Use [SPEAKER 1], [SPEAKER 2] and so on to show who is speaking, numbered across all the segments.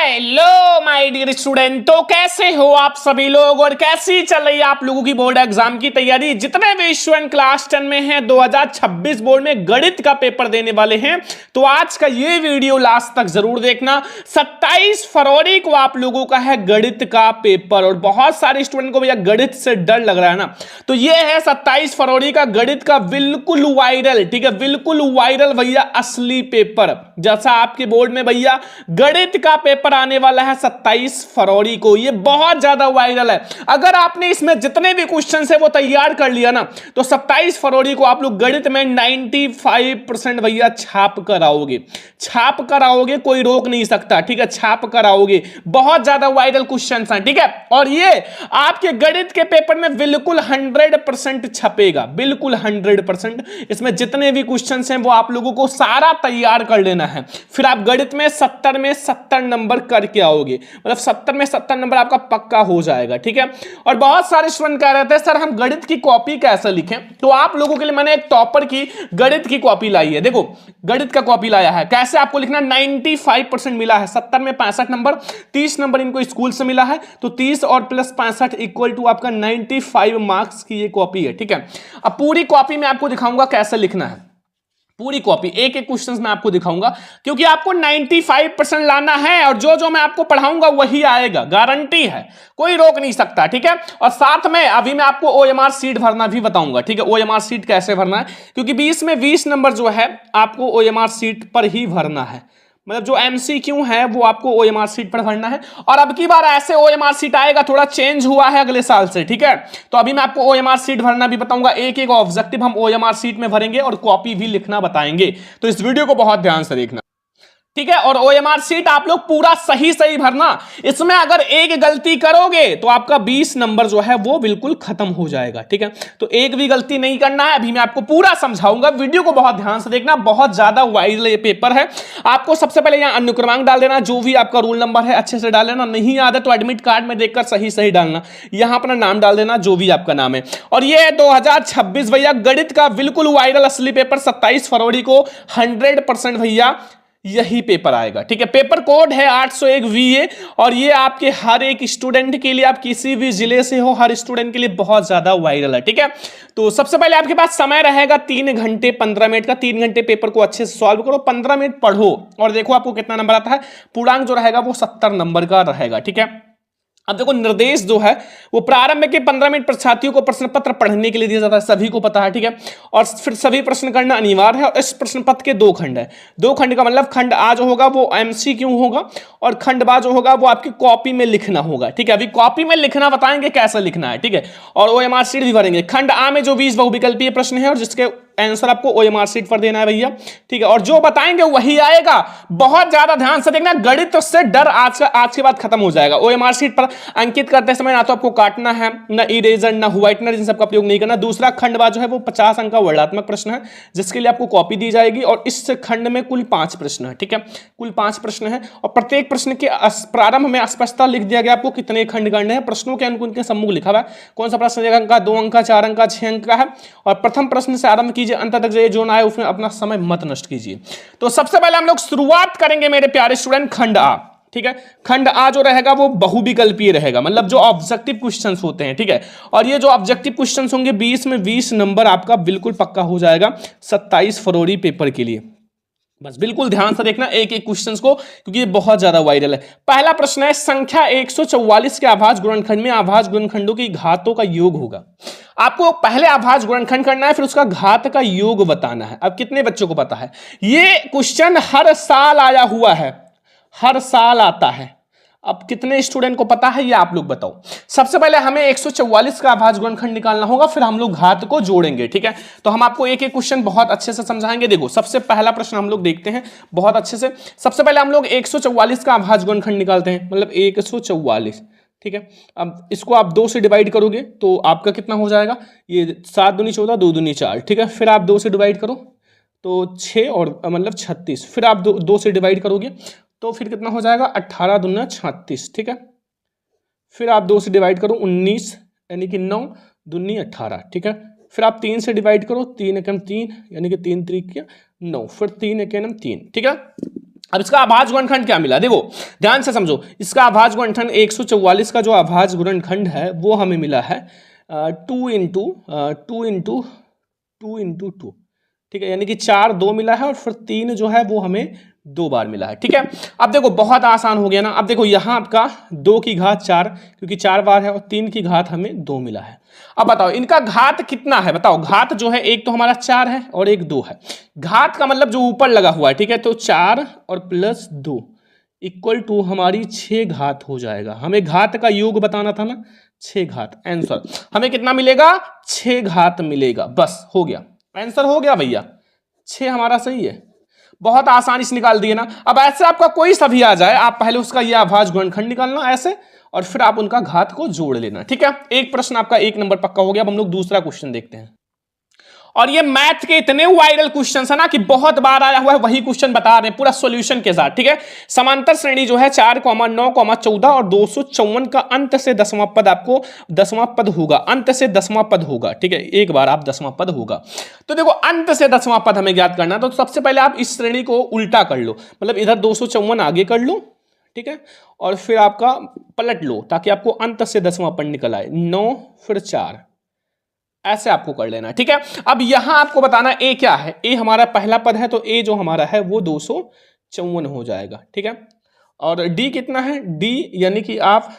[SPEAKER 1] Hello my dear student, तो कैसे हो आप सभी लोग और कैसी चल रही है आप लोगों की बोर्ड एग्जाम की तैयारी। जितने भी स्टूडेंट क्लास 10 में हैं 2026 बोर्ड में गणित का पेपर देने वाले हैं, तो आज का ये वीडियो लास्ट तक जरूर देखना। 27 फरवरी को आप लोगों का है गणित का पेपर और बहुत सारे स्टूडेंट को भैया गणित से डर लग रहा है ना, तो ये है 27 फरवरी का गणित का बिल्कुल वायरल, ठीक है, बिल्कुल वायरल भैया असली पेपर। जैसा आपके बोर्ड में भैया गणित का पेपर आने वाला है 27 फरवरी को, ये बहुत ज्यादा वायरल है। अगर आपने इसमें जितने भी क्वेश्चन है वो तैयार कर लिया ना, तो 27 फरवरी को आप लोग गणित में 95% भैया छाप कर आओगे, छाप कर आओगे, कोई रोक नहीं सकता, ठीक है, छाप कर आओगे। बहुत ज्यादा वायरल क्वेश्चन हैं, ठीक है, और ये आपके गणित के पेपर में बिल्कुल 100% छपेगा, बिल्कुल 100%। इसमें जितने भी क्वेश्चन हैं वो आप लोगों को सारा तैयार कर लेना है, फिर आप गणित में 70 में 70 नंबर करके आओगे, मतलब 70 में 70 नंबर आपका पक्का हो जाएगा, ठीक है। और बहुत सारे स्टूडेंट कह रहे थे सर हम गणित की कॉपी कैसे लिखें, तो आप लोगों के लिए मैंने एक टॉपर की गणित की कॉपी लाई है। देखो गणित का कॉपी लाया है, कैसे आपको लिखना, 95% मिला है, 70 में 65 नंबर, 30 नंबर इनको स्कूल से मिला है, तो 30 और प्लस 65 इक्वल टू आपका 95 मार्क्स की ये कॉपी है, ठीक है। अब पूरी कॉपी में आपको दिखाऊंगा कैसे लिखना है, पूरी कॉपी एक एक क्वेश्चन मैं आपको दिखाऊंगा, क्योंकि आपको 95% लाना है और जो जो मैं आपको पढ़ाऊंगा वही आएगा, गारंटी है, कोई रोक नहीं सकता, ठीक है। और साथ में अभी मैं आपको ओएमआर सीट भरना भी बताऊंगा, ठीक है, ओएमआर सीट कैसे भरना है, क्योंकि 20 में 20 नंबर जो है आपको ओएमआर सीट पर ही भरना है, मतलब जो एमसीक्यू है वो आपको ओएमआर सीट पर भरना है। और अब की बार ऐसे ओएमआर सीट आएगा, थोड़ा चेंज हुआ है अगले साल से, ठीक है। तो अभी मैं आपको ओएमआर सीट भरना भी बताऊंगा, एक एक ऑब्जेक्टिव हम ओएमआर सीट में भरेंगे और कॉपी भी लिखना बताएंगे, तो इस वीडियो को बहुत ध्यान से देखना, ठीक है। और ओएमआर सीट आप लोग पूरा सही सही भरना, इसमें अगर एक गलती करोगे तो आपका 20 नंबर जो है वो बिल्कुल खत्म हो जाएगा, ठीक है। तो एक भी गलती नहीं करना है, अभी मैं आपको पूरा समझाऊंगा, वीडियो को बहुत ध्यान से देखना, बहुत ज्यादा वायरल ये पेपर है। आपको सबसे पहले यहां अनुक्रमांक डाल देना, जो भी आपका रोल नंबर है अच्छे से डाल देना, नहीं याद है तो एडमिट कार्ड में देखकर सही सही डालना, यहां अपना नाम डाल देना जो भी आपका नाम है। और ये 2026 भैया गणित का बिल्कुल वायरल असली पेपर 27 फरवरी को 100% भैया यही पेपर आएगा, ठीक है। पेपर कोड है 801 VA और ये आपके हर एक स्टूडेंट के लिए, आप किसी भी जिले से हो, हर स्टूडेंट के लिए बहुत ज्यादा वायरल है, ठीक है। तो सबसे पहले आपके पास समय रहेगा 3 घंटे 15 मिनट का, 3 घंटे पेपर को अच्छे से सॉल्व करो, 15 मिनट पढ़ो और देखो आपको कितना नंबर आता है। पूर्णांक जो रहेगा वो 70 नंबर का रहेगा, ठीक है। अब देखो निर्देश जो है वो प्रारंभ के 15 मिनट छात्रियों को प्रश्न पत्र पढ़ने के लिए दिया जाता है, सभी को पता है, ठीक है। और फिर सभी प्रश्न करना अनिवार्य है और इस प्रश्न पत्र के 2 खंड है, 2 खंड का मतलब खंड आ जो होगा वो एमसीक्यू होगा और खंड बा जो होगा वो आपकी कॉपी में लिखना होगा, ठीक है। अभी कॉपी में लिखना बताएंगे कैसे लिखना है, ठीक है। और ओएमआर सीट भी भरेंगे। खंड आ में जो 20 बहुविकल्पीय प्रश्न है और जिसके आंसर आपको ओएमआर सीट पर देना है भैया, ठीक है। और जो बताएंगे वही आएगा, बहुत ज्यादा ध्यान से देखना, गणित से डर आज के बाद खत्म हो जाएगा। ओएमआर सीट पर अंकित करते समय ना तो आपको काटना है, ना इरेजर, ना व्हाइटनर, इन सबका प्रयोग नहीं करना। दूसरा खंडवा जो है वो 50 अंक का वर्णात्मक प्रश्न है, जिसके लिए आपको कॉपी दी जाएगी और इस खंड में कुल 5 प्रश्न है, ठीक है, कुल 5 प्रश्न है। और प्रत्येक प्रश्न के प्रारंभ में स्पष्टता लिख दिया गया आपको कितने खंड करने हैं, प्रश्नों के अंक उनके सम्मुख लिखा हुआ है, कौन सा प्रश्न 1 अंक का, 2 अंक का, 4 अंक का, 6 अंक का है। और प्रथम प्रश्न से आरंभ कीजिए, अंत तक जो ना आए उसमें अपना समय मत नष्ट कीजिए। तो सबसे पहले हम लोग शुरुआत करेंगे मेरे प्यारे स्टूडेंट खंड आ, ठीक है। खंड आ जो रहेगा वो बहुविकल्पीय रहेगा, मतलब जो ऑब्जेक्टिव क्वेश्चंस होते हैं, ठीक है। और ये जो ऑब्जेक्टिव क्वेश्चंस होंगे 20 में 20 नंबर आपका बिल्कुल पक्का हो जाएगा 27 फरवरी पेपर के लिए। बस बिल्कुल ध्यान से देखना एक एक क्वेश्चंस को, क्योंकि ये बहुत ज्यादा वायरल है। पहला प्रश्न है, संख्या 144 के अभाज्य गुणनखंड में अभाज्य गुणनखंडों की घातों का योग होगा। आपको पहले अभाज्य गुणनखंड करना है, फिर उसका घात का योग बताना है। अब कितने बच्चों को पता है ये क्वेश्चन हर साल आया हुआ है, हर साल आता है। अब कितने स्टूडेंट को पता है ये आप लोग बताओ। सबसे पहले हमें 144 का अभाज्य गुणनखंड निकालना होगा, फिर हम लोग घात को जोड़ेंगे, ठीक है। तो हम आपको एक एक क्वेश्चन बहुत अच्छे से समझाएंगे। देखो सबसे पहला प्रश्न हम लोग देखते हैं बहुत अच्छे से। सबसे पहले हम लोग 144 का अभाज्य गुणनखंड निकालते हैं, मतलब 144, ठीक है। अब इसको आप 2 से डिवाइड करोगे तो आपका कितना हो जाएगा, ये 7 दूनी 14, 2 दूनी 4, ठीक है। फिर आप 2 से डिवाइड करो तो 6 और मतलब 36, फिर आप 2 से डिवाइड करोगे तो फिर कितना हो जाएगा, 18 दूना 36, ठीक है। फिर आप 2 से डिवाइड करो 19, यानी कि 9 दूनी 18, ठीक है। फिर आप 3 से डिवाइड करो, 3 एकम 3, यानी कि 3 त्रिक 9, फिर 3 एकम 3, ठीक है। अब इसका अभाज्य गुणनखंड क्या मिला, देखो ध्यान से समझो, इसका अभाज्य गुणनखंड 144 का जो अभाज्य गुणनखंड है वो हमें मिला है 2 इंटू 2, ठीक है, यानी कि 4 2 मिला है और फिर 3 जो है वो हमें 2 बार मिला है, ठीक है। अब देखो बहुत आसान हो गया ना। अब देखो यहाँ आपका 2 की घात 4, क्योंकि 4 बार है, और 3 की घात हमें 2 मिला है। अब बताओ इनका घात कितना है, बताओ घात जो है एक तो हमारा 4 है और एक 2 है। घात का मतलब जो ऊपर लगा हुआ है, ठीक है, तो 4 और प्लस 2 इक्वल टू हमारी 6 घात हो जाएगा। हमें घात का योग बताना था ना, 6 घात। आंसर हमें कितना मिलेगा, 6 घात मिलेगा। बस हो गया, आंसर हो गया भैया, 6 हमारा सही है। बहुत आसानी से निकाल दिए ना। अब ऐसे आपका कोई सा भी आ जाए, आप पहले उसका यह अभाज्य गुणनखंड निकालना ऐसे, और फिर आप उनका घात को जोड़ लेना, ठीक है। एक प्रश्न आपका 1 नंबर पक्का हो गया। अब हम लोग दूसरा क्वेश्चन देखते हैं। और ये मैथ के इतने वायरल क्वेश्चन है ना कि बहुत बार आया हुआ है, वही क्वेश्चन बता रहे हैं पूरा सॉल्यूशन के साथ, ठीक है। समांतर श्रेणी जो है 4, 9, 14 और 254 का अंत से 10वां पद आपको 10वां पद होगा, अंत से 10वां पद होगा, ठीक है। एक बार आप 10वां पद होगा, तो देखो अंत से 10वां पद हमें ज्ञात करना। तो सबसे पहले आप इस श्रेणी को उल्टा कर लो, मतलब इधर 254 आगे कर लो, ठीक है, और फिर आपका पलट लो ताकि आपको अंत से 10वां पद निकल आए। 9 फिर 4, ऐसे आपको कर लेना, ठीक है। अब यहां आपको बताना ए क्या है। ए हमारा पहला पद है, तो ए जो हमारा है वो 254 हो जाएगा, ठीक है। और डी कितना है, डी यानी कि आप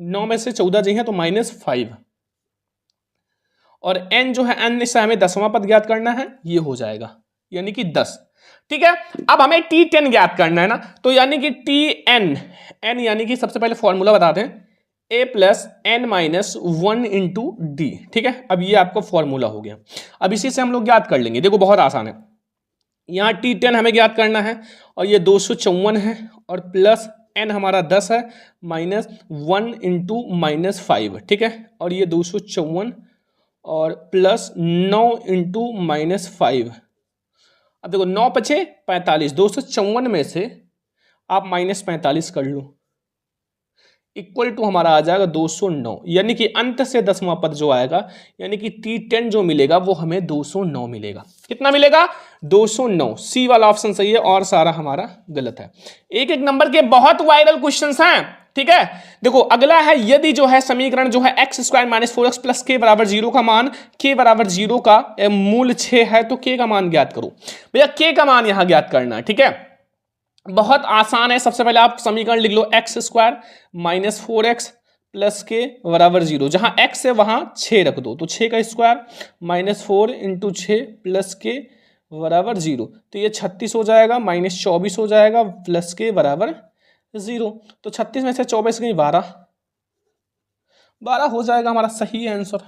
[SPEAKER 1] 9 में से 14 जी हैं तो -5, और एन जो है, एन से हमें 10वां पद ज्ञात करना है, ये हो जाएगा यानी कि 10, ठीक है। अब हमें T10 ज्ञात करना है ना, तो यानी कि Tn, एन यानी कि सबसे पहले फॉर्मूला बताते हैं, a plus n minus 1 into d, ठीक है। अब ये आपका फॉर्मूला हो गया। अब इसी से हम लोग ज्ञात कर लेंगे, देखो बहुत आसान है। यहाँ T10 हमें ज्ञात करना है, और ये 254 है, और प्लस एन हमारा 10 है, माइनस 1 इंटू -5, ठीक है, और ये 254 और प्लस 9 इंटू -5। अब देखो 9 पचे 45, 254 में से आप -45 कर लो, इक्वल टू हमारा आ जाएगा 209, यानी कि अंत से 10वां पद जो आएगा, यानी कि T10 जो मिलेगा वो हमें 209 मिलेगा। कितना मिलेगा, 209। सी वाला ऑप्शन सही है और सारा हमारा गलत है। एक एक नंबर के बहुत वायरल क्वेश्चंस हैं, ठीक है। देखो अगला है, यदि जो है समीकरण जो है x² - 4x + k = 0 का मान k = 0 का मूल 6 है, तो k का मान ज्ञात करो। भैया k का मान यहां ज्ञात करना है, ठीक है। बहुत आसान है। सबसे पहले आप समीकरण लिख लो, x² - 4x + k = 0। जहां x है वहां 6 रख दो, तो 6 का स्क्वायर -4 × 6 + k = 0, तो ये 36 हो जाएगा, -24 हो जाएगा, + k = 0। तो 36 में से 24 गई 12 हो जाएगा हमारा सही आंसर,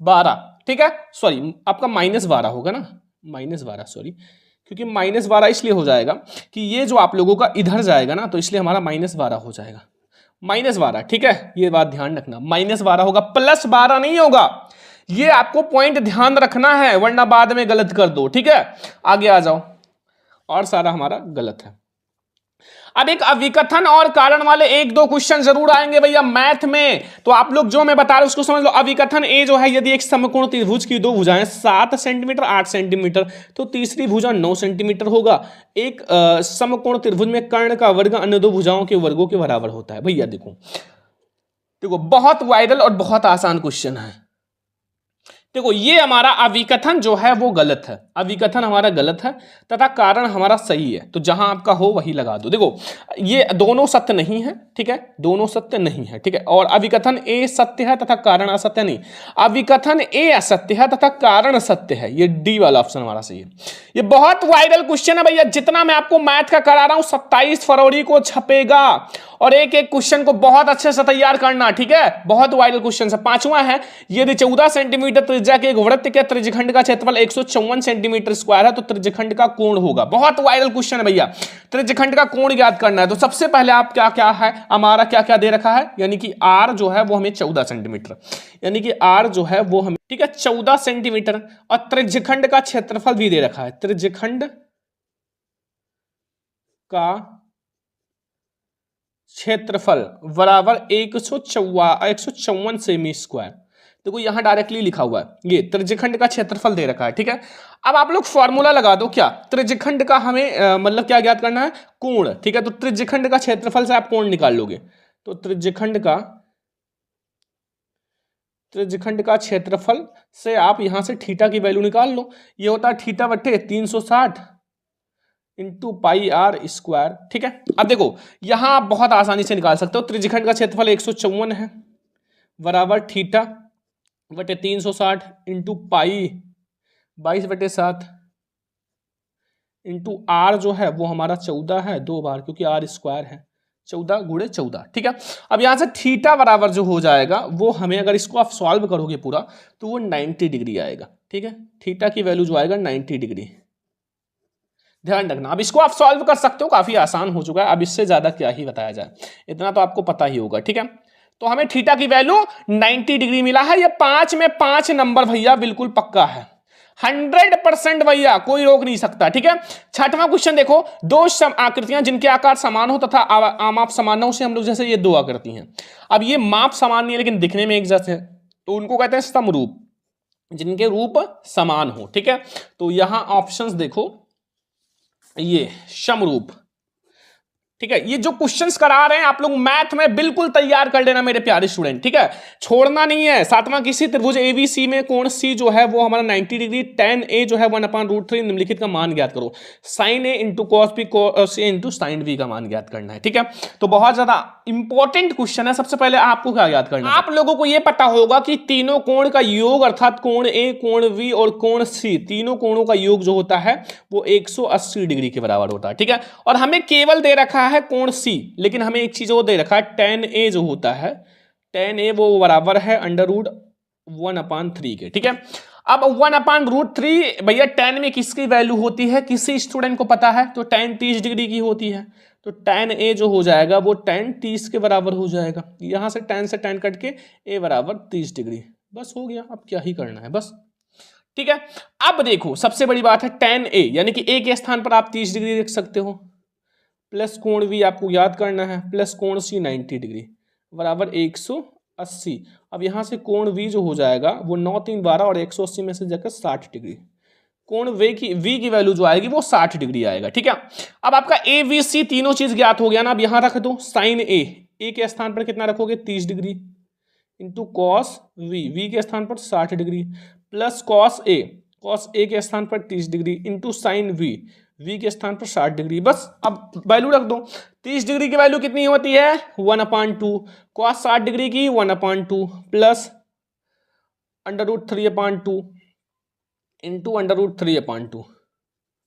[SPEAKER 1] 12, ठीक है। सॉरी आपका -12 होगा ना, -12 सॉरी, क्योंकि -12 इसलिए हो जाएगा कि ये जो आप लोगों का इधर जाएगा ना, तो इसलिए हमारा -12 हो जाएगा, -12, ठीक है। ये बात ध्यान रखना, -12 होगा, +12 नहीं होगा। ये आपको पॉइंट ध्यान रखना है, वरना बाद में गलत कर दो, ठीक है। आगे आ जाओ, और सारा हमारा गलत है। अब एक अविकथन और कारण वाले 1-2 क्वेश्चन जरूर आएंगे भैया मैथ में, तो आप लोग जो मैं बता रहा हूं उसको समझ लो। अविकथन ए जो है, यदि एक समकोण त्रिभुज की दो भुजाएं 7 सेंटीमीटर 8 सेंटीमीटर, तो तीसरी भुजा 9 सेंटीमीटर होगा। एक समकोण त्रिभुज में कर्ण का वर्ग अन्य दो भुजाओं के वर्गों के बराबर होता है। भैया देखो देखो बहुत वायरल और बहुत आसान क्वेश्चन है। देखो ये हमारा अविकथन जो है वो गलत है, अविकथन हमारा गलत है तथा कारण हमारा सही है, तो जहां आपका हो वही लगा दो। देखो ये दोनों सत्य नहीं है, ठीक है, दोनों सत्य नहीं है, ठीक है। और अविकथन ए सत्य है तथा कारण असत्य नहीं, अविकथन ए असत्य है तथा कारण सत्य है। ये डी वाला ऑप्शन हमारा सही है। ये बहुत वायरल क्वेश्चन है भैया, जितना मैं आपको मैथ का करा रहा हूं 27 फरवरी को छपेगा, और एक एक क्वेश्चन को बहुत अच्छे से तैयार करना, ठीक है। बहुत वायरल क्वेश्चन है। 5वां है, यदि 14 सेंटीमीटर त्रिज्या के एक वृत्त के त्रिज्यखंड का क्षेत्रफल 154 सेंटीमीटर स्क्वायर है, तो त्रिज्यखंड का कोण होगा। बहुत वायरल क्वेश्चन है भैया, त्रिज्यखंड का कोण ज्ञात करना है। तो सबसे पहले आप क्या क्या है, हमारा क्या क्या दे रखा है, यानी कि आर जो है वो हमें 14 सेंटीमीटर, यानी कि आर जो है वो हमें, ठीक है, 14 सेंटीमीटर, और त्रिज्यखंड का क्षेत्रफल भी दे रखा है, त्रिज्यखंड का क्षेत्रफल बराबर 154 सेमी स्क्वायर। देखो यहां डायरेक्टली लिखा हुआ है, ये त्रिज्यखंड का क्षेत्रफल दे रखा है, ठीक है। अब आप लोग फॉर्मूला लगा दो, क्या त्रिज्यखंड का हमें मतलब क्या ज्ञात करना है, कोण, ठीक है। तो त्रिज्यखंड का क्षेत्रफल से आप कोण निकाल लोगे, तो त्रिज्यखंड का क्षेत्रफल से आप यहां से थीटा की वैल्यू निकाल लो, ये होता है थीटा बट्टे 360 इंटू पाई आर स्क्वायर, ठीक है। अब देखो यहां आप बहुत आसानी से निकाल सकते हो, त्रिज्यखंड का क्षेत्रफल 154 है बराबर थीटा बटे 360 इंटू पाई 22/7 इंटू आर जो है वो हमारा 14 है 2 बार, क्योंकि आर स्क्वायर है 14 गुणे 14, ठीक है। अब यहां से थीटा बराबर जो हो जाएगा वो हमें, अगर इसको आप सॉल्व करोगे पूरा तो वो 90 डिग्री आएगा, ठीक है। थीटा की वैल्यू जो आएगा 90 डिग्री, ध्यान रखना। अब इसको आप सॉल्व कर सकते हो, काफी आसान हो चुका है, अब इससे ज्यादा क्या ही बताया जाए, इतना तो आपको पता ही होगा, ठीक है। तो हमें थीटा की वैल्यू 90 डिग्री मिला है, ये 5 में 5 नंबर भैया बिल्कुल पक्का है, 100% भैया, कोई रोक नहीं सकता, ठीक है। छठवां क्वेश्चन देखो, दो आकृतियां जिनके आकार समान हो तथा माप समान हो, उसे हम लोग, जैसे ये दो आकृति हैं, अब ये माप समान नहीं है लेकिन दिखने में एक जैसे है, तो उनको कहते हैं समरूप, जिनके रूप समान हो, ठीक है। तो यहां ऑप्शंस देखो, ये समरूप, ठीक है। ये जो क्वेश्चंस करा रहे हैं आप लोग मैथ में बिल्कुल तैयार कर लेना मेरे प्यारे स्टूडेंट, ठीक है, छोड़ना नहीं है। सातवां, किसी त्रिभुज एबीसी में कोण सी जो है वो हमारा 90 डिग्री, tan a जो है 1/√3 निम्नलिखित का मान ज्ञात करो, sin a into cos b cos a into sin b का मान ज्ञात करना है, ठीक है। तो बहुत ज्यादा इंपॉर्टेंट क्वेश्चन है। सबसे पहले आपको क्या ज्ञात करना है, आप लोगों को यह पता होगा कि तीनों कोण का योग अर्थात कोण a, कोण b और कोण c, तीनों कोणों का योग जो होता है वो 180 डिग्री के बराबर होता है, ठीक है। और हमें केवल दे रखा है कोण सी, लेकिन हमें एक चीज और दे रखा है, tan a जो होता है, tan a वो बराबर है √1/3 के, ठीक है। अब 1/√3 भैया tan में किसकी वैल्यू होती है, किसी स्टूडेंट को पता है, तो tan 30 डिग्री की होती है, तो tan a जो हो जाएगा वो tan 30 के बराबर हो जाएगा। यहां से tan कट के a बराबर 30 डिग्री, बस हो गया। अब क्या ही करना है, बस, ठीक है। अब देखो सबसे बड़ी बात है, tan a यानी कि a के स्थान पर आप 30 डिग्री रख सकते हो, प्लस कोण v आपको याद करना है, प्लस कोण c 90 डिग्री बराबर 180। अब यहां से कोण v जो हो जाएगा वो 9 3 12 और 180 में से जाकर 60 डिग्री, कोण v की वैल्यू जो आएगी वो 60 डिग्री आएगा, ठीक है। अब आपका a b c तीनों चीज ज्ञात हो गया ना। अब यहां रख दो साइन a के स्थान पर कितना रखोगे 30 डिग्री इंटू कॉस v के स्थान पर 60 डिग्री, प्लस कॉस a के स्थान पर 30 डिग्री इंटू साइन v के स्थान पर 60 डिग्री, बस। अब वैल्यू रख दो, 30 डिग्री की वैल्यू कितनी होती है 1/2, कॉस 60 डिग्री की 1/2 प्लस √3/2 इंटू √3/2,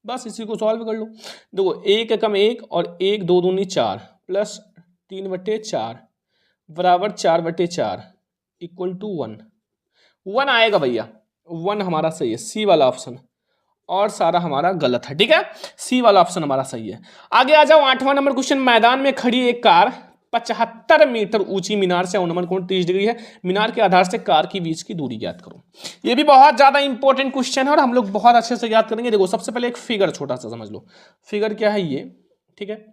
[SPEAKER 1] बस इसी को सॉल्व कर लो। देखो 1 कम 1 और 1 2 दूनी 4 प्लस 3/4 बराबर 4/4 इक्वल टू 1 आएगा भैया, 1 हमारा सही है, सी वाला ऑप्शन, और सारा हमारा गलत है, ठीक है। सी वाला ऑप्शन हमारा सही है। आगे आ जाओ, 8वां नंबर क्वेश्चन, मैदान में खड़ी एक कार 75 मीटर ऊंची मीनार से अनुमान कोण 30 डिग्री है, मीनार के आधार से कार के बीच की दूरी ज्ञात करो। ये भी बहुत ज्यादा इंपॉर्टेंट क्वेश्चन है और हम लोग बहुत अच्छे से याद करेंगे। देखो सबसे पहले एक फिगर छोटा सा समझ लो, फिगर क्या है ये, ठीक है,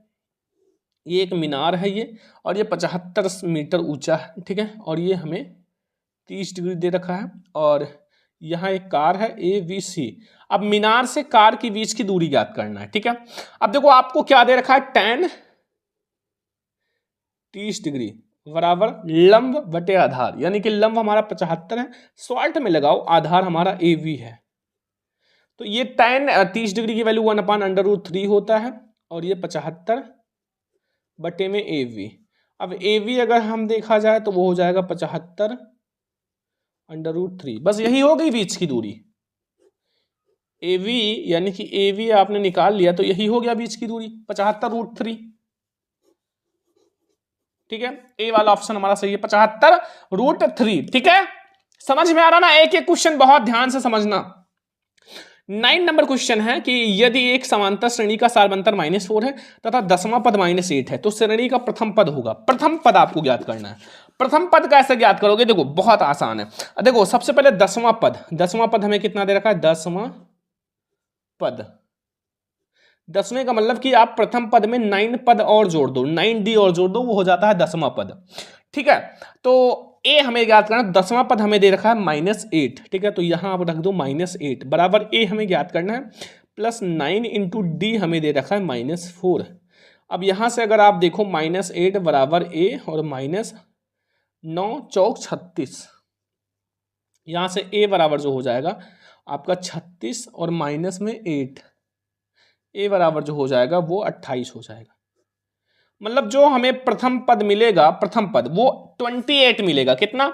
[SPEAKER 1] ये एक मीनार है ये, और ये 75 मीटर ऊंचा है, ठीक है, और ये हमें 30 डिग्री दे रखा है, और यहाँ एक कार है ABC। अब मीनार से कार के बीच की दूरी ज्ञात करना है, ठीक है। अब देखो आपको क्या दे रखा है, tan 30 डिग्री बराबर लंब बटे आधार, यानी कि लंब हमारा 75 है, सॉल्ट में लगाओ, आधार हमारा AB है, तो ये tan 30 डिग्री की वैल्यू 1/√3 होता है, और ये 75 बटे में AB। अब AB अगर हम देखा जाए तो वो हो जाएगा 75/√3, बस यही हो गई बीच की दूरी। AB यानी कि AB आपने निकाल लिया तो यही हो गया बीच की दूरी 75√3, ठीक है। ए वाला ऑप्शन हमारा सही है 75√3, ठीक है। समझ में आ रहा ना, एक एक क्वेश्चन बहुत ध्यान से समझना। 9 नंबर क्वेश्चन है कि यदि एक समांतर श्रेणी का सारबंतर -4 है तथा 10वां पद -8 है तो श्रेणी का प्रथम पद होगा। प्रथम पद आपको ज्ञात करना है। प्रथम पद कैसे ज्ञात करोगे, देखो बहुत आसान है। देखो सबसे पहले 10वां पद हमें कितना दे रखा है, 10वां पद, 10वें का मतलब कि आप प्रथम पद में 9 पद और जोड़ दो, 9D और जोड़ दो, वो हो जाता है 10वां पद, ठीक है। तो ए हमें ज्ञात करना, 10वां पद हमें दे रखा है -8, ठीक है, तो यहां आप रख दो -8 बराबर ए हमें ज्ञात करना है +9 इंटू डी हमें दे रखा है -4। अब यहां से अगर आप देखो -8 बराबर ए और -9 चौक 36, यहां से ए बराबर जो हो जाएगा आपका 36 और माइनस में 8, ए बराबर जो हो जाएगा वो 28 हो जाएगा। मतलब जो हमें प्रथम पद मिलेगा, प्रथम पद वो 28 मिलेगा। कितना?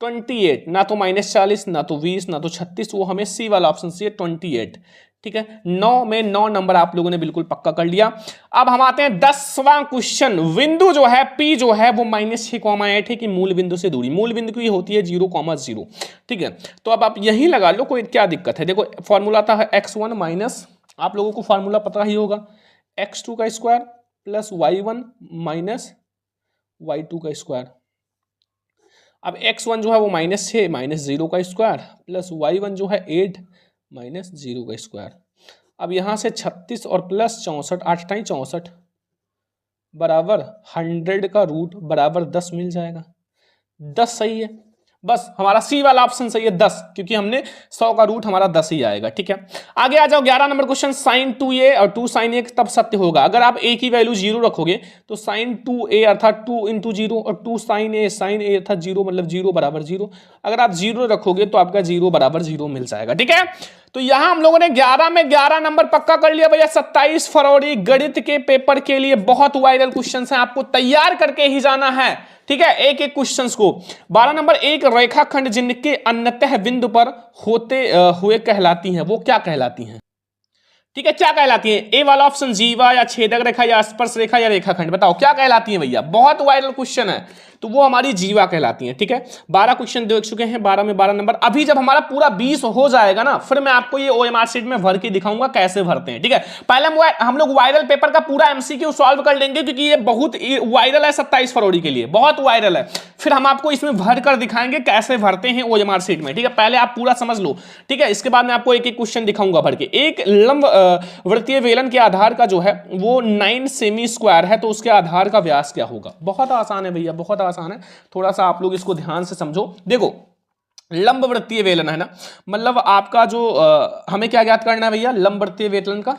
[SPEAKER 1] 28, ना तो -40 ना तो 20 ना तो 36, वो हमें सी वाला ऑप्शन सी है 28। ठीक है, 9 में 9 नंबर आप लोगों ने बिल्कुल पक्का कर लिया। अब हम आते हैं 10वां क्वेश्चन। बिंदु जो है P जो है वो -6,8 है कि मूल बिंदु से दूरी, मूल बिंदु की होती है 0,0। ठीक है, तो अब आप यही लगा लो, कोई क्या दिक्कत है। देखो फॉर्मूला था x1 माइनस, आप लोगों को फॉर्मूला पता ही होगा, x2 का square plus y1 minus y2 का स्क्वायर। अब x1 जो है वो -6 माइनस 0 का स्क्वायर प्लस y1 जो है 8 माइनस 0 का स्क्वायर। अब यहां से 36 और प्लस 64, 8 टाइम 64 बराबर 100 का रूट बराबर 10 मिल जाएगा। 10 सही है, बस हमारा सी वाला ऑप्शन सही है 10, क्योंकि हमने 100 का रूट हमारा 10 ही आएगा। ठीक है, आगे आ जाओ 11 नंबर क्वेश्चन। sin 2a और 2 sin a तब सत्य होगा अगर आप a की वैल्यू 0 रखोगे, तो sin 2a अर्थात 2 इंटू 0 और 2 sin a अर्थात 0 मतलब 0 बराबर 0। अगर आप 0 रखोगे तो आपका 0 बराबर 0 मिल जाएगा। ठीक है, तो यहां हम लोगों ने 11 में 11 नंबर पक्का कर लिया भैया। 27 फरवरी गणित के पेपर के लिए बहुत वायरल क्वेश्चन है, आपको तैयार करके ही जाना है। ठीक है, एक एक क्वेश्चंस को। 12 नंबर, एक रेखाखंड जिनके अन्यतः बिंदु पर होते हुए कहलाती हैं, वो क्या कहलाती हैं? ठीक है, क्या कहलाती है? ए वाला ऑप्शन जीवा या छेदक रेखा या स्पर्श रेखा या रेखाखंड, बताओ क्या कहलाती है भैया। बहुत वायरल क्वेश्चन है, तो वो हमारी जीवा कहलाती है। ठीक है, 12 क्वेश्चन देख चुके हैं, 12 में 12 नंबर। अभी जब हमारा पूरा 20 हो जाएगा ना, फिर मैं आपको ये ओएमआर शीट में भर के दिखाऊंगा कैसे भरते हैं। ठीक है, पहले हम लोग वायरल पेपर का पूरा एमसीक्यू सॉल्व कर लेंगे, क्योंकि ये बहुत वायरल है 27 फरवरी के लिए, बहुत वायरल है। फिर हम आपको इसमें भर कर दिखाएंगे कैसे भरते हैं ओएमआर शीट में। ठीक है, पहले आप पूरा समझ लो। ठीक है, इसके बाद मैं आपको एक एक क्वेश्चन दिखाऊंगा भर के। एक लंब वृत्तीय बेलन के आधार का जो है वो 9 सेमी स्क्वायर है, तो उसके आधार का व्यास क्या होगा? बहुत आसान है भैया, बहुत आसान है। थोड़ा सा आप लोग इसको ध्यान से समझो। देखो लंब वृत्तीय बेलन है ना, मतलब आपका जो हमें क्या ज्ञात करना है भैया लंब वृत्तीय बेलन का?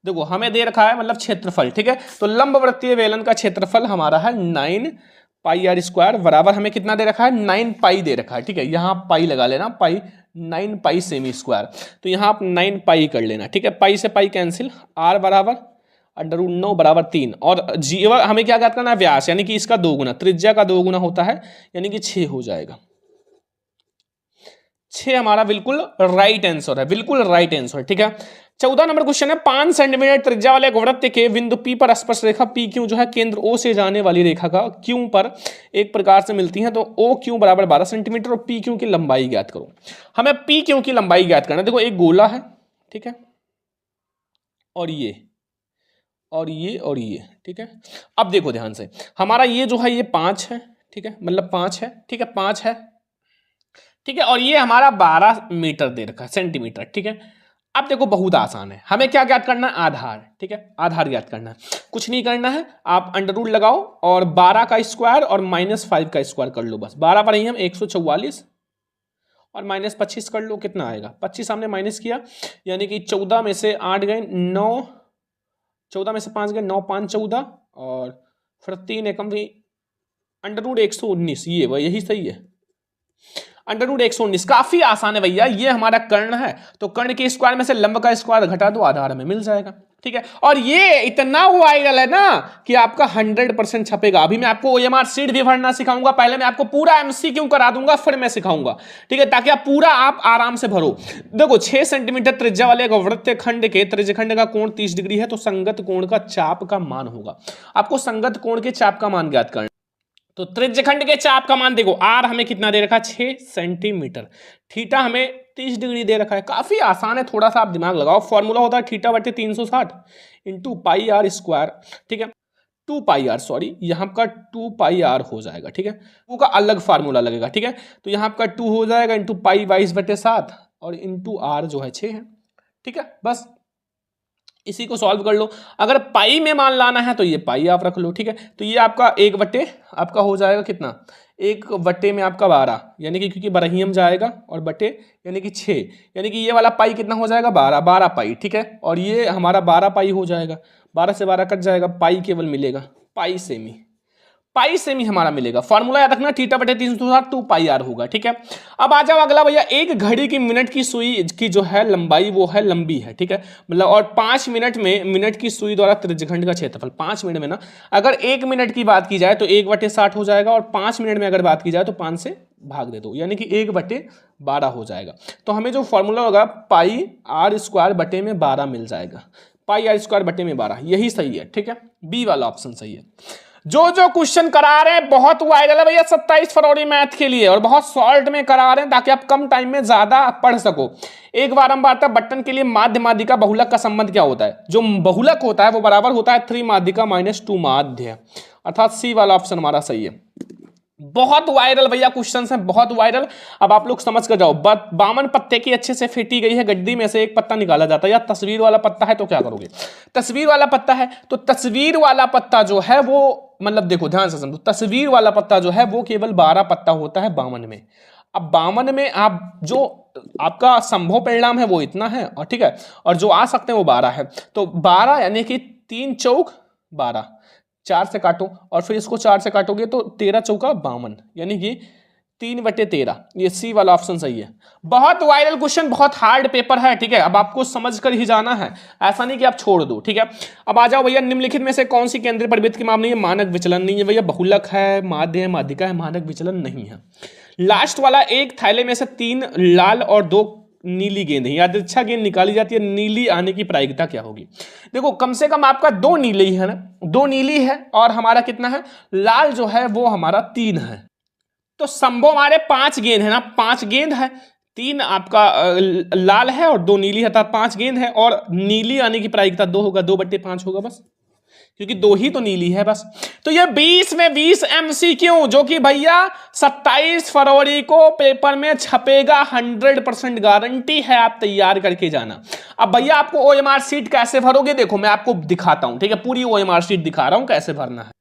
[SPEAKER 1] देखो हमें दे रखा है मतलब क्षेत्रफल। ठीक है, तो लंब वृत्तीय बेलन का क्षेत्रफल हमारा है 9 पाई आर स्क्वायर बराबर हमें कितना दे रखा है? 9 पाई दे रखा है। ठीक है, यहां पाई लगा लेना, पाई 9 पाई सेमी स्क्वायर, तो यहां आप 9 पाई कर लेना। ठीक है, पाई से पाई कैंसिल, आर बराबर √9 बराबर 3, और जी हमें क्या ज्ञात करना है? व्यास, यानी कि इसका 2 गुना, त्रिज्या का 2 गुना होता है, यानी कि 6 हो जाएगा। 6 हमारा बिल्कुल राइट आंसर है, बिल्कुल राइट आंसर। ठीक है, 14 नंबर क्वेश्चन है। 5 सेंटीमीटर त्रिज्या वाले एक वृत्त के बिंदु P पर स्पर्श रेखा PQ जो है केंद्र O से जाने वाली रेखा का Q पर एक प्रकार से मिलती है, तो OQ बराबर 12 सेंटीमीटर और PQ की लंबाई ज्ञात करो। हमें PQ की लंबाई ज्ञात करना है। देखो एक गोला है, ठीक है, और ये और ये और ये। ठीक है, अब देखो ध्यान से, हमारा ये जो है ये 5 है। ठीक है, मतलब 5 है। ठीक है, 5 है। ठीक है, और ये हमारा 12 मीटर दे रखा है, सेंटीमीटर। ठीक है, अब देखो बहुत आसान है, हमें क्या ज्ञात करना है? आधार। ठीक है, आधार ज्ञात करना है, कुछ नहीं करना है, आप अंडर रूट लगाओ और 12 का स्क्वायर और -5 का स्क्वायर कर लो, बस 12 पर ही हम 144 और -25 कर लो, कितना आएगा? 25 हमने माइनस किया, यानी कि 14 में से 8 गए 9, 14 में से 5 गए 9, 5 14 और फिर 3 एकम भी अंडर रूट 119, ये वह यही सही है, अंडर रूट 119। काफी आसान है भैया, ये हमारा कर्ण है, तो कर्ण के स्क्वायर में से लंब का स्क्वायर घटा दो, आधार में मिल जाएगा। ठीक है, और ये इतना वायरल है ना कि आपका 100% छपेगा। अभी मैं आपको ओएमआर शीट भी भरना सिखाऊंगा, पहले मैं आपको पूरा एमसीक्यू करा दूंगा, फिर मैं सिखाऊंगा। ठीक है, ताकि आप पूरा आप आराम से भरो। देखो 6 सेंटीमीटर त्रिज्या वाले एक वृत्तीय खंड के त्रिज्यखंड का कोण 30 डिग्री है, तो संगत कोण का चाप का मान होगा। आपको संगत कोण के चाप का मान ज्ञात करना, तो त्रिज्यखंड के चाप का मान देखो, आर हमें कितना दे रखा है? 6 सेंटीमीटर। थीटा हमें 30 डिग्री दे रखा है। काफी आसान है, थोड़ा सा आप दिमाग लगाओ। फॉर्मूला होता है थीटा बटे 360 इंटू पाई आर स्क्वायर। ठीक है, 2 पाई आर, सॉरी यहाँ का 2 पाई आर हो जाएगा। ठीक है, टू का अलग फार्मूला लगेगा। ठीक है, तो यहाँ का 2 हो जाएगा इंटू पाई 22/7 और इंटू आर जो है 6 है। ठीक है, बस इसी को सॉल्व कर लो। अगर पाई में मान लाना है तो ये पाई आप रख लो, ठीक है। तो ये आपका 1/, आपका हो जाएगा कितना, 1/, में आपका 12, यानी कि क्योंकि बरहियम जाएगा और बटे यानी कि 6, यानी कि ये वाला पाई कितना हो जाएगा 12 पाई, ठीक है। और ये हमारा 12 पाई हो जाएगा, 12 से 12 कट जाएगा, पाई केवल मिलेगा, पाई सेमी, पाई सेमी हमारा मिलेगा। फॉर्मूला याद रखना, θ/360 2 पाई आर होगा, ठीक है। अब आ जाओ अगला भैया, एक घड़ी की मिनट की सुई की जो है लंबाई वो है लंबी है, ठीक है, मतलब और 5 मिनट में मिनट की सुई द्वारा त्रिज्यखंड का क्षेत्रफल, 5 मिनट में ना, अगर 1 मिनट की बात की जाए तो 1/60 हो जाएगा, और 5 मिनट में अगर बात की जाए तो 5 से भाग दे दो, यानी कि 1/12 हो जाएगा। तो हमें जो फॉर्मूला होगा पाई आर स्क्वायर बटे में 12 मिल जाएगा, पाई आर स्क्वायर बटे में 12, यही सही है, ठीक है, बी वाला ऑप्शन सही है। जो क्वेश्चन करा रहे हैं बहुत वायरल है भैया 27 फरवरी मैथ के लिए, और बहुत शॉर्ट में करा रहे हैं ताकि आप कम टाइम में ज्यादा पढ़ सको। एक बारंबारता बटन के लिए माध्य माध्यिका बहुलक का संबंध क्या होता है? जो बहुलक होता है वो बराबर होता है 3 माध्यिका - 2 माध्य, अर्थात सी वाला ऑप्शन हमारा सही है। बहुत वायरल भैया क्वेश्चन है, बहुत वायरल। अब आप लोग समझ कर जाओ, 52 पत्ते की अच्छे से फेंटी गई है गड्डी में से एक पत्ता निकाला जाता है, या तस्वीर वाला पत्ता है तो क्या करोगे? तस्वीर वाला पत्ता है तो तस्वीर वाला पत्ता जो है वो, मतलब देखो ध्यान से समझो, तस्वीर वाला पत्ता जो है वो केवल 12 पत्ता होता है 52 में। अब 52 में आप जो आपका संभव परिणाम है वो इतना है, और ठीक है, और जो आ सकते हैं वो 12 है। तो 12 यानी कि 3 चौक 12, 4 से काटो और फिर इसको 4 से काटोगे तो 13 चौका 52, यानी कि 3/13, ये सी वाला ऑप्शन सही है। बहुत वायरल क्वेश्चन, बहुत हार्ड पेपर है, ठीक है। अब आपको समझ कर ही जाना है, ऐसा नहीं कि आप छोड़ दो, ठीक है। अब आ जाओ भैया, निम्नलिखित में से कौन सी केंद्रीय परिवृत्त की माप नहीं है? मानक विचलन नहीं है भैया, बहुलक है, माध्य है, माध्यिका है, मानक विचलन नहीं है। लास्ट वाला, एक थैले में से 3 लाल और 2 नीली गेंद है, यादृच्छा गेंद निकाली जाती है, नीली आने की प्रायिकता क्या होगी? देखो कम से कम आपका 2 नीली है ना, 2 नीली है, और हमारा कितना है लाल जो है वो हमारा 3 है। तो संभव हमारे 5 गेंद है ना, 5 गेंद है, 3 आपका लाल है और 2 नीली है, अर्थात 5 गेंद है, और नीली आने की प्रायिकता 2 होगा, 2/5 होगा बस, क्योंकि 2 ही तो नीली है बस। तो ये 20 में 20 MCQ जो कि भैया 27 फरवरी को पेपर में छपेगा, 100% गारंटी है, आप तैयार करके जाना। अब भैया आपको OMR शीट कैसे भरोगे, देखो मैं आपको दिखाता हूं, ठीक है, पूरी OMR शीट दिखा रहा हूं कैसे भरना है।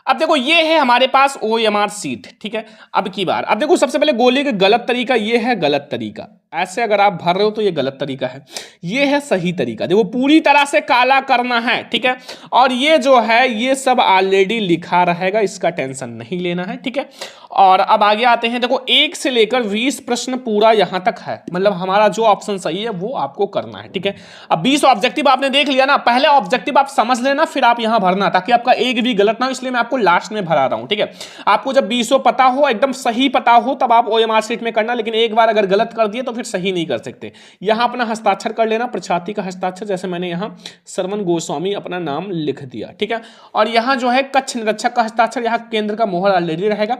[SPEAKER 1] अब देखो ये है हमारे पास OMR शीट, ठीक है। अब की बार, अब देखो सबसे पहले गोली का गलत तरीका, ये है गलत तरीका, ऐसे अगर आप भर रहे हो तो ये गलत तरीका है, ये है सही तरीका। देखो पूरी तरह से काला करना है, ठीक है, और ये जो है ये सब ऑलरेडी लिखा रहेगा, इसका टेंशन नहीं लेना है, ठीक है। और अब आगे आते हैं, देखो 1 से लेकर 20 प्रश्न पूरा यहां तक है, मतलब हमारा जो ऑप्शन सही है वो आपको करना है, ठीक है। अब 20 ऑब्जेक्टिव आपने देख लिया ना, पहले ऑब्जेक्टिव आप समझ लेना फिर आप यहां भरना, ताकि आपका एक भी गलत ना हो, इसलिए मैं आपको लास्ट में भरा रहा हूं, ठीक है। आपको जब 20 पता हो, एकदम सही पता हो, तब आप OMR शीट में करना, लेकिन एक बार अगर गलत कर दिए तो फिर सही नहीं कर सकते। यहां अपना हस्ताक्षर कर लेना, प्रछाती का हस्ताक्षर, जैसे मैंने यहां श्रवण गोस्वामी अपना नाम लिख दिया, ठीक है। और यहां जो है कच्छ निरीक्षक का हस्ताक्षर, यहां केंद्र का मोहर ऑलरेडी रहेगा।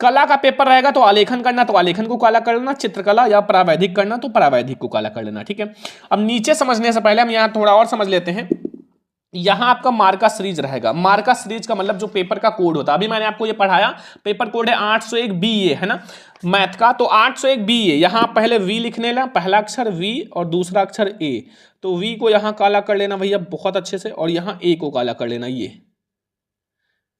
[SPEAKER 1] कला का पेपर रहेगा तो आलेखन करना तो आलेखन को काला कर लेना, चित्रकला या प्रावैधिक करना तो प्रावैधिक को काला कर लेना, ठीक है। अब नीचे समझने से पहले हम यहां थोड़ा और समझ लेते हैं। यहां आपका मार्का सीरीज रहेगा, मार्का सीरीज का मतलब जो पेपर का कोड होता है, अभी मैंने आपको ये पढ़ाया, पेपर कोड है 801 BA, है ना, मैथ का। तो 801 BA, यहां पहले V लिखने ला, पहला अक्षर V और दूसरा अक्षर A, तो V को यहां काला कर लेना भैया बहुत अच्छे से, और यहां A को काला कर लेना, ये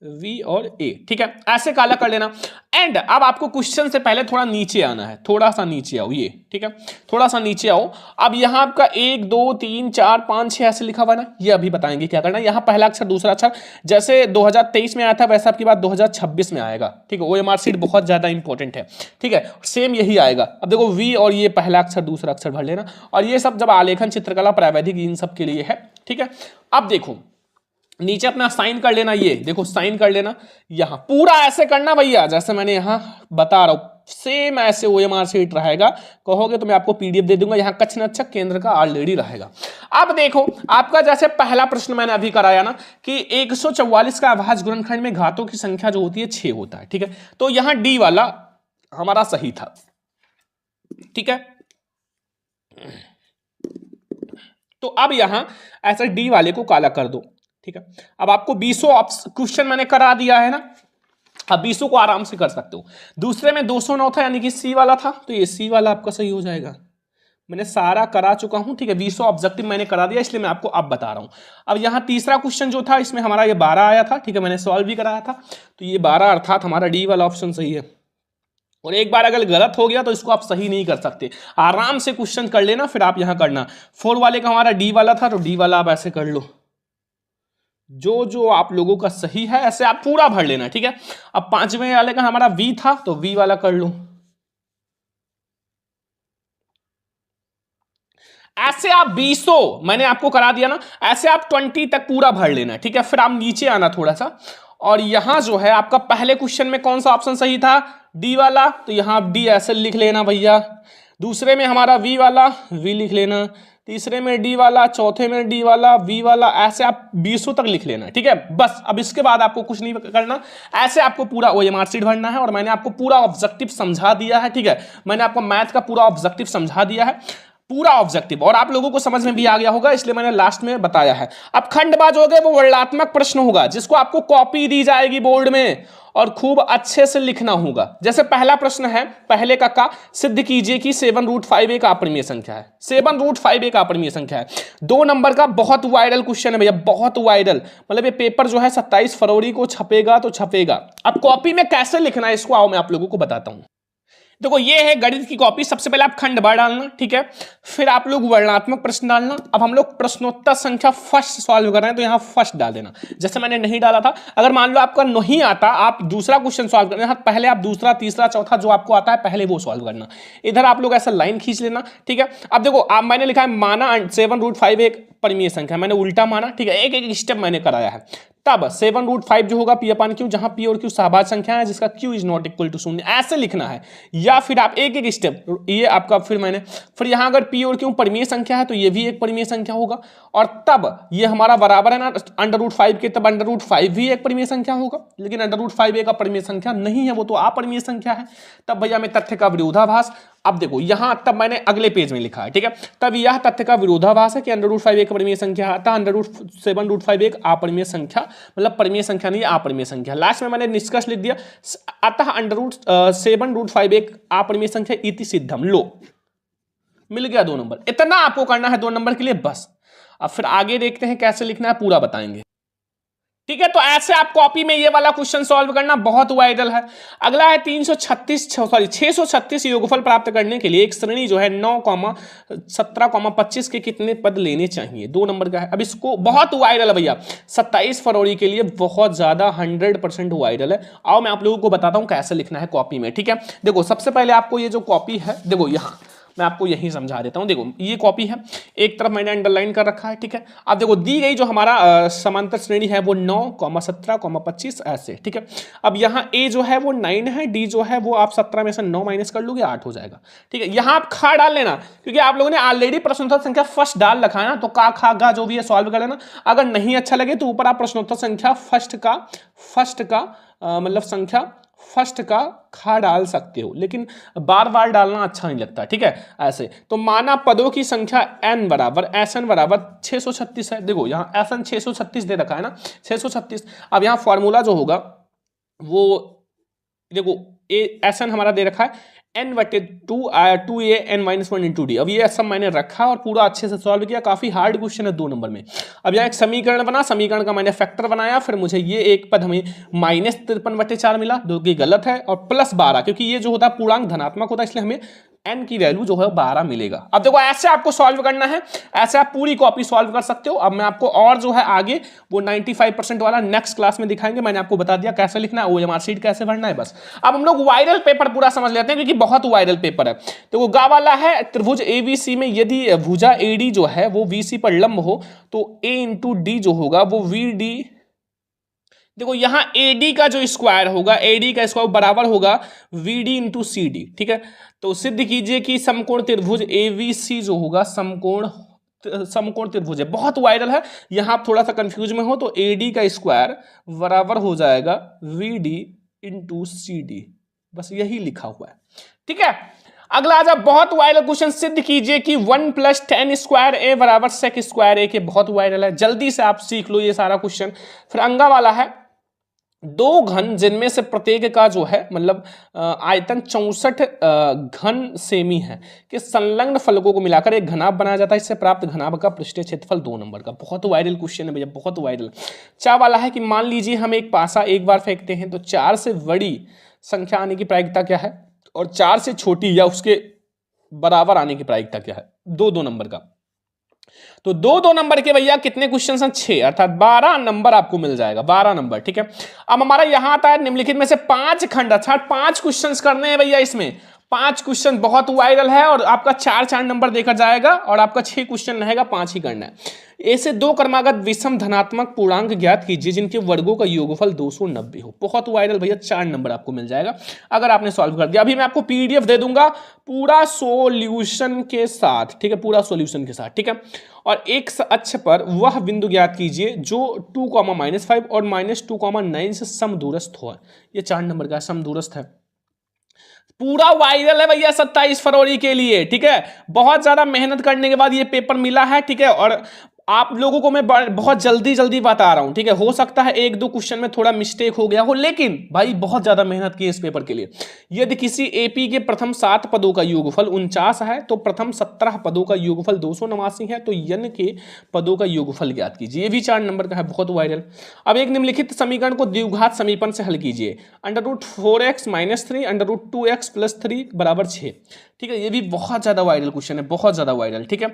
[SPEAKER 1] V और A, ठीक है, ऐसे काला कर लेना। एंड अब आपको क्वेश्चन से पहले थोड़ा नीचे आना है, थोड़ा सा नीचे आओ, ये ठीक है, थोड़ा सा नीचे आओ। अब यहां आपका 1 2 3 4 5 6 ऐसे लिखा हुआ ना, ये अभी बताएंगे क्या करना है। यहां पहला अक्षर दूसरा अक्षर, जैसे 2023 में आया था वैसा आपकी बात 2026 में आएगा, ठीक है। OMR शीट बहुत ज्यादा इंपॉर्टेंट है, ठीक है, सेम यही आएगा। अब देखो V और ये पहला अक्षर दूसरा अक्षर भर लेना, और ये सब जब आलेखन चित्रकला प्रावैधिक इन सब के लिए है, ठीक है। अब देखो नीचे अपना साइन कर लेना, ये देखो साइन कर लेना, यहां पूरा ऐसे करना भैया जैसे मैंने यहां बता रहा हूं, सेम ऐसे OMR शीट रहेगा। कहोगे तो मैं आपको PDF दे दूंगा, यहां कच्छ निरीक्षक केंद्र का ऑलरेडी रहेगा। अब देखो आपका जैसे पहला प्रश्न मैंने अभी कराया ना कि 144 का अभाज्य गुणनखंड में घातों की संख्या जो होती है 6 होता है, ठीक है। तो यहां D वाला हमारा सही था, ठीक है। तो अब यहां ऐसे D वाले को काला कर दो, ठीक है। अब आपको 20 क्वेश्चन मैंने करा दिया है ना, अब 20 को आराम से कर सकते हो। दूसरे में 209 था, यानी कि C वाला था, तो ये C वाला आपका सही हो जाएगा। मैंने सारा करा चुका हूं, ठीक है। 20 ऑब्जेक्टिव मैंने करा दिया, इसलिए मैं आपको अब बता रहा हूं। अब यहां तीसरा क्वेश्चन जो था इसमें हमारा ये 12 आया था, ठीक है, मैंने सॉल्व भी कराया था। तो ये 12 अर्थात हमारा डी वाला ऑप्शन सही है। और एक बार अगर गलत हो गया तो इसको आप सही नहीं कर सकते, आराम से क्वेश्चन कर लेना, फिर आप यहां करना। 4 वाले का हमारा डी वाला था, तो डी वाला आप ऐसे कर लो, जो जो आप लोगों का सही है ऐसे आप पूरा भर लेना, ठीक है। अब 5वें वाले का हमारा वी था, तो वी वाला कर लो। ऐसे आप 20 मैंने आपको करा दिया ना, ऐसे आप 20 तक पूरा भर लेना, ठीक है। फिर आप नीचे आना थोड़ा सा, और यहां जो है आपका पहले क्वेश्चन में कौन सा ऑप्शन सही था, डी वाला, तो यहां आप डी ऐसे लिख लेना भैया। दूसरे में हमारा वी वाला, वी लिख लेना। तीसरे में डी वाला, चौथे में डी वाला, वी वाला, ऐसे आप 20 तक लिख लेना, ठीक है। बस अब इसके बाद आपको कुछ नहीं करना, ऐसे आपको पूरा OMR शीट भरना है। और मैंने आपको पूरा ऑब्जेक्टिव समझा दिया है, ठीक है। मैंने आपको मैथ का पूरा ऑब्जेक्टिव समझा दिया है, पूरा ऑब्जेक्टिव, और आप लोगों को समझ में भी आ गया होगा, इसलिए मैंने लास्ट में बताया है। अब खंडबाज हो गए, वो वर्णनात्मक प्रश्न होगा जिसको आपको कॉपी दी जाएगी बोर्ड में और खूब अच्छे से लिखना होगा। जैसे पहला प्रश्न है, पहले का सिद्ध कीजिए कि 7√5 एक अपरिमेय संख्या है। 7√5 एक अपरिमेय संख्या है। 2 नंबर का बहुत वायरल क्वेश्चन है भैया, बहुत वायरल, मतलब ये पेपर जो है 27 फरवरी को छपेगा तो छपेगा। अब कॉपी में कैसे लिखना है इसको आओ मैं आप लोगों को बताता हूं। देखो ये है गणित की कॉपी, सबसे पहले आप खंडबार डालना, ठीक है। फिर आप लोग वर्णनात्मक प्रश्न डालना। अब हम लोग प्रश्नोत्तर संख्या फर्स्ट सॉल्व कर रहे हैं, तो यहां फर्स्ट डाल देना, जैसे मैंने नहीं डाला था। अगर मान लो आपका नहीं आता, आप दूसरा क्वेश्चन सॉल्व करना है, पहले आप दूसरा, तीसरा, चौथा जो आपको आता है पहले वो सॉल्व करना। इधर आप लोग ऐसा लाइन खींच लेना, ठीक है। अब देखो आप, मैंने लिखा है माना 7√5 एक परिमेय संख्या, मैंने उल्टा माना, ठीक है। एक एक स्टेप मैंने कराया है। तब 7√5 जो होगा P/Q, जहां P और Q सहभाज्य संख्या है जिसका Q is not equal to 0, ऐसे लिखना है। या फिर आप एक एक स्टेप, ये आपका, फिर यहां अगर P और Q परिमेय संख्या है तो ये भी एक परिमेय संख्या होगा। और तब ये हमारा बराबर है ना √5 के, तब √5 भी एक परिमेय संख्या होगा। लेकिन √5 एक अपरिमेय संख्या नहीं है, वो तो अपरिमेय संख्या है। तब भैया मैं तथ्य का विरोधाभास। अब देखो यहां, तब मैंने अगले पेज में लिखा है, ठीक है। तब यह तथ्य का विरोधाभास है कि √5 एक परिमेय संख्या आता है, 7√5 एक अपरिमेय संख्या, मतलब परिमेय संख्या नहीं, अपरिमेय संख्या। लास्ट में मैंने निष्कर्ष लिख दिया, अतः 7√5 एक अपरिमेय संख्या इति सिद्धम। लो, मिल गया 2 नंबर। इतना आपको करना है 2 नंबर के लिए, बस। अब फिर आगे देखते हैं कैसे लिखना है, पूरा बताएंगे, ठीक है। तो ऐसे आप कॉपी में ये वाला क्वेश्चन सॉल्व करना, बहुत वायरल है। अगला है 636 योगफल प्राप्त करने के लिए एक श्रेणी जो है 9, 17, 25 के कितने पद लेने चाहिए, 2 नंबर का है। अब इसको बहुत वायरल है भैया, 27 फरवरी के लिए बहुत ज्यादा 100% वायरल है। आओ मैं आप लोगों को बताता हूं कैसे लिखना है कॉपी में, ठीक है। देखो सबसे पहले आपको ये जो कॉपी है, देखो यहां मैं आपको यही समझा देता हूं। देखो ये कॉपी है, एक तरफ मैंने अंडरलाइन कर रखा है, ठीक है। अब देखो दी गई जो हमारा समांतर श्रेणी है वो 9, 17, 25 ऐसे, ठीक है। अब यहाँ ए जो है वो 9 है, डी जो है वो आप 17 में से 9 माइनस कर लोगे 8 हो जाएगा, ठीक है। यहाँ आप खा डाल लेना, क्योंकि आप लोगों ने ऑलरेडी प्रश्नोत्तर संख्या फर्स्ट डाल रखा है ना, तो का खा गा जो भी है सॉल्व कर लेना। अगर नहीं अच्छा लगे तो ऊपर आप प्रश्नोत्तर संख्या फर्स्ट का मतलब संख्या फर्स्ट का खा डाल सकते हो, लेकिन बार बार डालना अच्छा नहीं लगता, ठीक है। ऐसे तो माना पदों की संख्या n बराबर Sn बराबर 636 है। देखो यहाँ Sn 636 दे रखा है ना, 636। अब यहाँ फॉर्मूला जो होगा वो देखो Sn हमारा दे रखा है n/2 2a(n-1) × d। अब ये सब मैंने रखा और पूरा अच्छे से सॉल्व किया, काफी हार्ड क्वेश्चन है 2 नंबर में। अब यहाँ एक समीकरण बना, समीकरण का मैंने फैक्टर बनाया, फिर मुझे ये एक पद हमें -53/4 मिला, जो कि गलत है, और +12, क्योंकि ये जो होता है पूर्णांक धनात्मक होता है, इसलिए हमें n की वैल्यू जो है 12 मिलेगा। अब देखो ऐसे आपको सॉल्व करना है, ऐसे आप पूरी कॉपी सॉल्व कर सकते हो। अब मैं आपको और जो है आगे वो 95% वाला नेक्स्ट क्लास में दिखाएंगे। मैंने आपको बता दिया कैसे लिखना है, OMR शीट कैसे भरना है, बस। अब हम लोग वायरल पेपर पूरा समझ लेते हैं, क्योंकि बहुत वायरल पेपर है। तो वो गा वाला है त्रिभुज ABC में यदि भुजा AD जो है वो VC पर लंब हो तो A × D जो होगा वो VD, देखो यहां AD का जो स्क्वायर होगा, AD का स्क्वायर बराबर होगा VD × CD, ठीक है। तो सिद्ध कीजिए कि समकोण त्रिभुज ABC जो होगा समकोण त्रिभुज है, बहुत वायरल है। यहां आप थोड़ा सा कंफ्यूज में हो तो AD का स्क्वायर बराबर हो जाएगा VD × CD, बस यही लिखा हुआ है, ठीक है। अगला आ जाए बहुत वायरल क्वेश्चन, सिद्ध कीजिए कि 1 + 10 स्क्वायर A बराबर sec स्क्वायर A के, बहुत वायरल है, जल्दी से आप सीख लो ये सारा क्वेश्चन। फिर अंगा वाला है दो घन जिनमें से प्रत्येक का जो है मतलब आयतन 64 घन सेमी है कि संलग्न फलकों को मिलाकर एक घनाभ बनाया जाता है। इससे प्राप्त घनाभ का पृष्ठीय क्षेत्रफल 2 नंबर का। बहुत वायरल क्वेश्चन है भैया, बहुत वायरल। चा वाला है कि मान लीजिए हम एक पासा एक बार फेंकते हैं तो 4 से बड़ी संख्या आने की प्रायिकता क्या है और 4 से छोटी या उसके बराबर आने की प्रायिकता क्या है। 2 नंबर का। तो 2 नंबर के भैया कितने क्वेश्चन हैं? 6, अर्थात 12 नंबर आपको मिल जाएगा, 12 नंबर। ठीक है, अब हमारा यहां आता है निम्नलिखित में से 5 खंड, अर्थात 5 क्वेश्चन करने हैं भैया। इसमें 5 क्वेश्चन बहुत वायरल है और आपका 4 नंबर देखा जाएगा और आपका 6 क्वेश्चन रहेगा, 5 ही करना है। ऐसे 2 क्रमागत विषम धनात्मक पूर्णांक ज्ञात कीजिए जिनके वर्गों का योगफल 290 हो। बहुत वायरल भैया, 4 नंबर आपको मिल जाएगा अगर आपने सॉल्व कर दिया। अभी मैं आपको पीडीएफ दे दूंगा पूरा सॉल्यूशन के साथ। ठीक है, पूरा सॉल्यूशन के साथ। ठीक है, और एक अक्ष पर वह बिंदु ज्ञात कीजिए जो 2, -5 और -2, 9 से समदूरस्थ हो। ये 4 नंबर का समदूरस्थ है। पूरा वायरल है भैया 27 फरवरी के लिए। ठीक है, बहुत ज्यादा मेहनत करने के बाद ये पेपर मिला है। ठीक है, और आप लोगों को मैं बहुत जल्दी बता रहा हूं। ठीक है, हो सकता है 1-2 क्वेश्चन में थोड़ा मिस्टेक हो गया हो, लेकिन भाई बहुत ज्यादा मेहनत की इस पेपर के लिए। यदि किसी एपी के प्रथम 7 पदों का योगफल 49 है तो प्रथम 17 पदों का योगफल 289 है, तो यन के पदों का योगफल ज्ञात कीजिए। ये भी 4 नंबर का है, बहुत वायरल। अब एक निम्नलिखित समीकरण को द्विघात समीकरण से हल कीजिए। √4x - 3 √2x + 3 = 6। ठीक है, ये भी बहुत ज्यादा वायरल क्वेश्चन है, बहुत ज्यादा वायरल। ठीक है,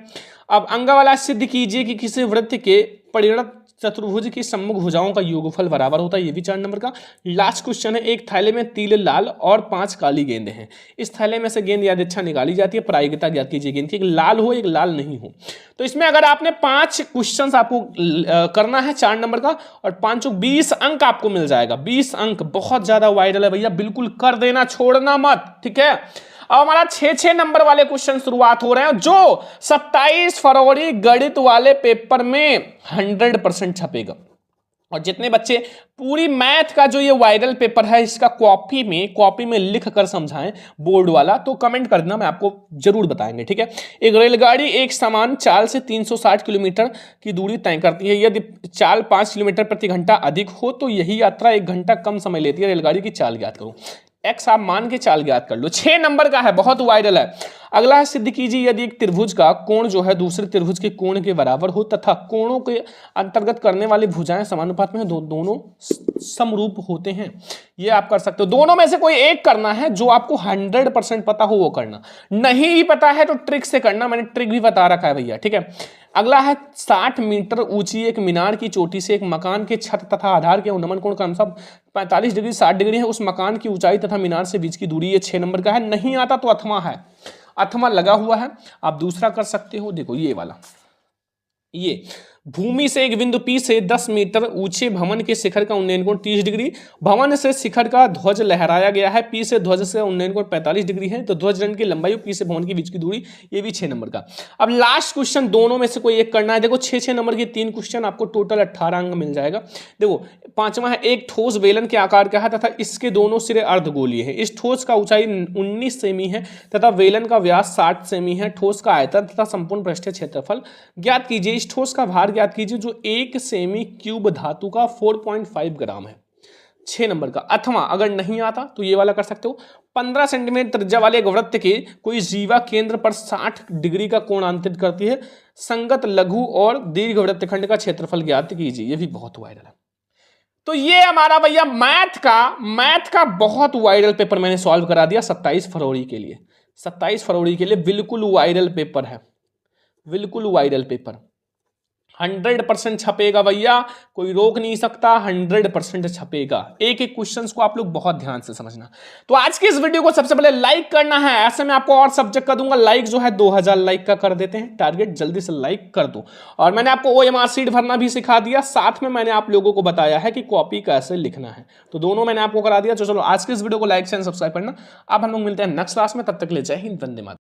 [SPEAKER 1] अब अंग वाला सिद्ध कीजिए कि किसी वृत्त के परिणत चतुर्भुज की सम्मुख भुजाओं का योगफल बराबर होता है। ये भी 4 नंबर का। लास्ट क्वेश्चन है, एक थैले में 3 लाल और 5 काली गेंदें हैं। इस थैले में से गेंद यादृच्छा निकाली जाती है, प्रायिकता ज्ञात कीजिए गेंद की, एक लाल हो एक लाल नहीं हो। तो इसमें अगर आपने 5 क्वेश्चन आपको करना है 4 नंबर का, और 5 20 अंक आपको मिल जाएगा। 20 अंक बहुत ज्यादा वायरल है भैया, बिल्कुल कर देना, छोड़ना मत। ठीक है, अब हमारा 6 नंबर वाले क्वेश्चन शुरुआत हो रहे हैं जो 27 फरवरी गणित वाले पेपर में 100% छपेगा। और जितने बच्चे पूरी मैथ का जो ये वायरल पेपर है इसका कॉपी में लिख कर समझाएं बोर्ड वाला, तो कमेंट कर देना, मैं आपको जरूर बताएंगे। ठीक है, एक रेलगाड़ी एक समान चाल से 360 किलोमीटर की दूरी तय करती है। यदि चाल 5 किलोमीटर प्रति घंटा अधिक हो तो यही यात्रा 1 घंटा कम समय लेती है। रेलगाड़ी की चाल ज्ञात करो। एक्स आप मान के चाल ज्ञात कर लो। 6 नंबर का है, बहुत वायरल है। अगला है, सिद्ध कीजिए यदि एक त्रिभुज का कोण जो है दूसरे त्रिभुज के कोण के बराबर हो तथा कोणों के अंतर्गत करने वाली भुजाएं समानुपात में दोनों समरूप होते हैं। ये आप कर सकते हो। दोनों में से कोई एक करना है, जो आपको 100% पता हो वो करना। नहीं भी पता है तो ट्रिक से करना, मैंने ट्रिक भी बता रखा है भैया। ठीक है, अगला है 60 मीटर ऊंची एक मीनार की चोटी से एक मकान के छत तथा आधार के उन्नमन कोण का अनुसार 45 डिग्री 60 डिग्री है। उस मकान की ऊंचाई तथा मीनार से बीच की दूरी, ये 6 नंबर का है। नहीं आता तो अथवा है, अथवा लगा हुआ है, आप दूसरा कर सकते हो। देखो ये वाला, ये भूमि से एक बिंदु P से 10 मीटर ऊंचे भवन के शिखर का उन्नयन कोण 30 डिग्री। भवन से शिखर का ध्वज लहराया गया है। P से ध्वज से उन्नयन कोण 45 डिग्री है। तो ध्वज दंड की लंबाई P से भवन के बीच की दूरी, ये भी 6 नंबर का। अब लास्ट क्वेश्चन, दोनों में से कोई एक करना है। देखो 6 नंबर के 3 क्वेश्चन, आपको टोटल 18 अंक मिल जाएगा। देखो 5वां है, एक ठोस बेलन के आकार का है तथा इसके दोनों सिरे अर्धगोलीय है। इस ठोस का ऊंचाई 19 सेमी है तथा बेलन का व्यास 60 सेमी है। ठोस का आयतन तथा संपूर्ण पृष्ठीय क्षेत्रफल ज्ञात कीजिए। इस ठोस का भार ज्ञात कीजिए जो 1 सेमी क्यूब धातु का 4.5 ग्राम है। 6 नंबर का। अथवा अगर नहीं आता तो ये वाला कर सकते हो। 15 सेंटीमीटर त्रिज्या वाले एक वृत्त के कोई जीवा केंद्र पर 60 डिग्री का कोण अंतरित करती है। संगत लघु और दीर्घ वृत्तखंड का क्षेत्रफल ज्ञात कीजिए। ये भी बहुत वायरल है। तो ये हमारा भैया मैथ का बहुत वायरल पेपर मैंने सॉल्व करा दिया 27 फरवरी के लिए। 27 फरवरी के लिए बिल्कुल वायरल पेपर है, बिल्कुल वायरल पेपर। 100% छपेगा भैया, कोई रोक नहीं सकता, 100% छपेगा। एक एक क्वेश्चंस को आप लोग बहुत ध्यान से समझना। तो आज की इस वीडियो को सबसे पहले लाइक करना है। ऐसे में आपको और सब्जेक्ट कर दूंगा। लाइक जो है 2000 लाइक का कर देते हैं टारगेट, जल्दी से लाइक कर दो। और मैंने आपको OMR शीट भरना भी सिखा दिया, साथ में मैंने आप लोगों को बताया है कि कॉपी कैसे लिखना है। तो दोनों मैंने आपको करा दिया। तो चलो आज की इस वीडियो को लाइक शेयर सब्सक्राइब करना। अब हम लोग मिलते हैं नेक्स्ट क्लास में, तब तक ले जय हिंद, वंदे मातरम।